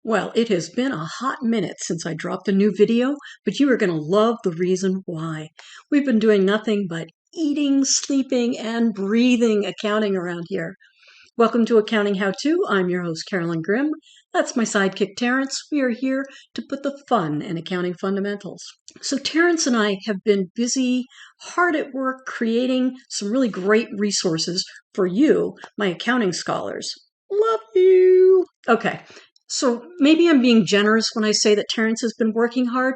Well, it has been a hot minute since I dropped a new video, but you are going to love the reason why. We've been doing nothing but eating, sleeping, and breathing accounting around here. Welcome to Accounting How To. I'm your host, Carolyn Grimm. That's my sidekick, Terrence. We are here to put the fun in accounting fundamentals. So Terrence and I have been busy, hard at work, creating some really great resources for you, my accounting scholars. Love you. Okay. So maybe I'm being generous when I say that Terrence has been working hard.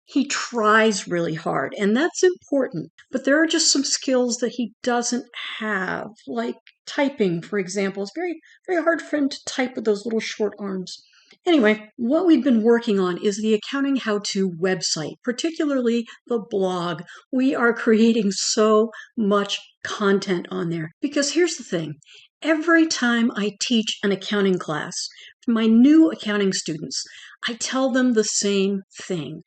He tries really hard, and that's important. But there are just some skills that he doesn't have, like typing, for example. It's very, very hard for him to type with those little short arms. Anyway, what we've been working on is the Accounting How To website, particularly the blog. We are creating so much content on there because here's the thing. Every time I teach an accounting class to my new accounting students, I tell them the same thing.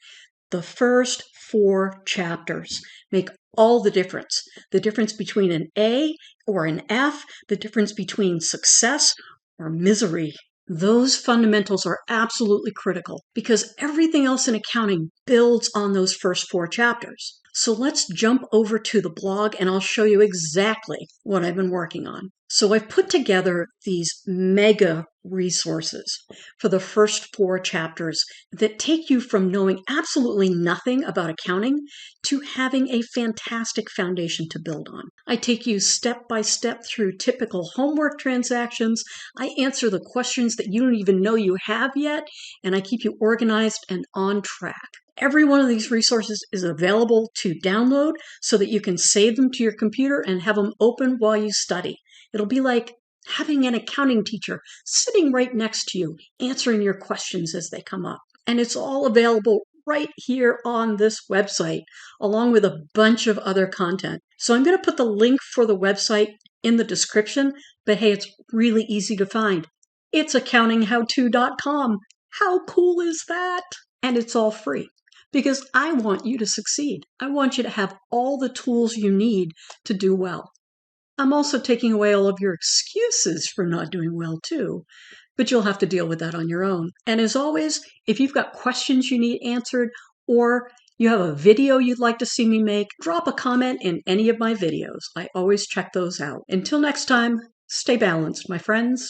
The first 4 chapters make all the difference. The difference between an A or an F, the difference between success or misery. Those fundamentals are absolutely critical because everything else in accounting builds on those first 4 chapters. So let's jump over to the blog and I'll show you exactly what I've been working on. So I've put together these mega resources for the first 4 chapters that take you from knowing absolutely nothing about accounting to having a fantastic foundation to build on. I take you step by step through typical homework transactions. I answer the questions that you don't even know you have yet, and I keep you organized and on track. Every one of these resources is available to download so that you can save them to your computer and have them open while you study. It'll be like having an accounting teacher sitting right next to you, answering your questions as they come up. And it's all available right here on this website, along with a bunch of other content. So I'm going to put the link for the website in the description, but hey, it's really easy to find. It's accountinghowto.com. How cool is that? And it's all free because I want you to succeed. I want you to have all the tools you need to do well. I'm also taking away all of your excuses for not doing well too, but you'll have to deal with that on your own. And as always, if you've got questions you need answered or you have a video you'd like to see me make, drop a comment in any of my videos. I always check those out. Until next time, stay balanced, my friends.